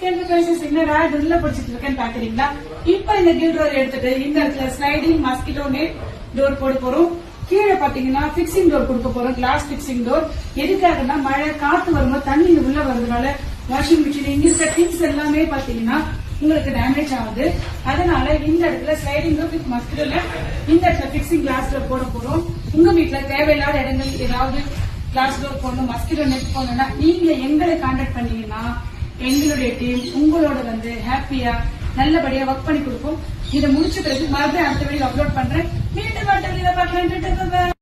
என்னடா உள்ள படிச்சிட்டு இருக்கேன்னு பாக்குறீங்களா? இப்ப இந்த கில் டோர் எடுத்துட்டு இந்த இடத்துல ஸ்லைடிங் மஸ்கிட்டோ நெட் டோர் போட போறோம். கீழே பாத்தீங்கன்னா பிக்சிங் டோர் கொடுக்க போறோம். கிளாஸ் பிக்சிங் டோர் எதுக்காகனா மழை காத்து வரும்போது தண்ணி உள்ள வரதுனால வாஷிங் மிஷின் இங்க இருக்க திங்ஸ் எல்லாமே பாத்தீங்கன்னா உங்களுக்கு டேமேஜ் ஆகுது. அதனால இந்த இடத்துல sliding door with mosquito net இந்த இடத்துல பிக்சிங் கிளாஸ் டோர் போட போறோம். உங்க வீட்டுல தேவையில்லாத இடங்கள் ஏதாவது கிளாஸ் டோர் போடணும், மஸ்கிட்டோ நெட் போடணும்னா நீங்க எங்களை கான்டாக்ட் பண்ணீங்கன்னா எங்களுடைய டீம் உங்களோட வந்து ஹாப்பியா நல்லபடியா ஒர்க் பண்ணி கொடுப்போம். இதை முடிச்ச பிறகு மறுபடியும் அடுத்த வீடியோ அப்லோட் பண்றேன். மீண்டும் அடுத்த வீடியோ பார்க்கலாம்.